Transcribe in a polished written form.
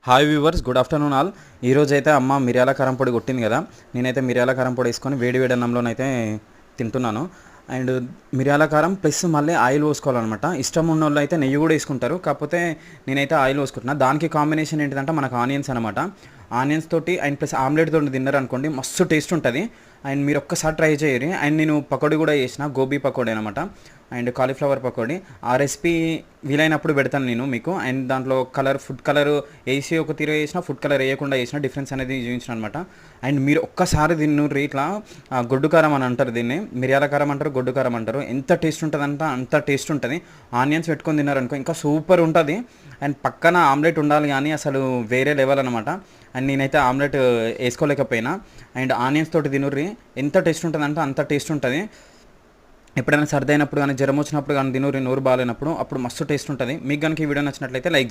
Hi viewers, good afternoon all. ఈరోజు అయితే అమ్మ మిరియాల కారం పొడి కొట్టింది కదా, నేనైతే మిరియాల కారం పొడి వేసుకొని వేడి వేడి అన్నంలోనైతే తింటున్నాను. అండ్ మిరియాల కారం ప్లస్ మళ్ళీ ఆయిల్ పోసుకోవాలన్నమాట. ఇష్టం ఉన్న వాళ్ళు అయితే నెయ్యి కూడా వేసుకుంటారు, కాకపోతే నేనైతే ఆయిల్ పోసుకుంటున్నా. దానికి కాంబినేషన్ ఏంటిదంటే మనకు ఆనియన్స్ అనమాట. ఆనియన్స్ తోటి అండ్ ప్లస్ ఆమ్లెట్ తోటి తిన్నారనుకోండి, మస్తు టేస్ట్ ఉంటుంది. అండ్ మీరు ఒక్కసారి ట్రై చేయరు. అండ్ నేను పకోడీ కూడా చేసిన, గోబీ పకోడీ అనమాట, అండ్ కాలీఫ్లవర్ పకోడీ. ఆ రెసిపీ వీలైనప్పుడు పెడతాను నేను మీకు. అండ్ దాంట్లో ఫుడ్ కలర్ వేసి ఒక తీరు వేసిన, ఫుడ్ కలర్ వేయకుండా వేసిన డిఫరెన్స్ అనేది చూపించిన అనమాట. అండ్ మీరు ఒక్కసారి దీన్ని ఇట్లా గొడ్డు కారం అని అంటారు, దీన్ని మిరియాల కారం అంటారు, గొడ్డు కారం అంటారు. ఎంత టేస్ట్ ఉంటుంది అంటే అంత టేస్ట్ ఉంటుంది. ఆనియన్స్ పెట్టుకొని తిన్నారనుకో ఇంకా సూపర్ ఉంటుంది. అండ్ పక్కన ఆమ్లెట్ ఉండాలి, కానీ అసలు వేరే లెవెల్ అనమాట. అండ్ నేనైతే ఆమ్లెట్ వేసుకోలేకపోయినా. అండ్ ఆనియన్స్ తోటి తినుర్రి, ఎంత టేస్ట్ ఉంటుంది అంటే అంత టేస్ట్ ఉంటుంది. ఎప్పుడైనా సర్ది అయినప్పుడు కానీ, జ్వరం వచ్చినప్పుడు కానీ తినుర్రి, నోరు బాగాలేనప్పుడు, అప్పుడు మస్తు టేస్ట్ ఉంటుంది. మీకు కనుక ఈ వీడియో నచ్చినట్లయితే లైక్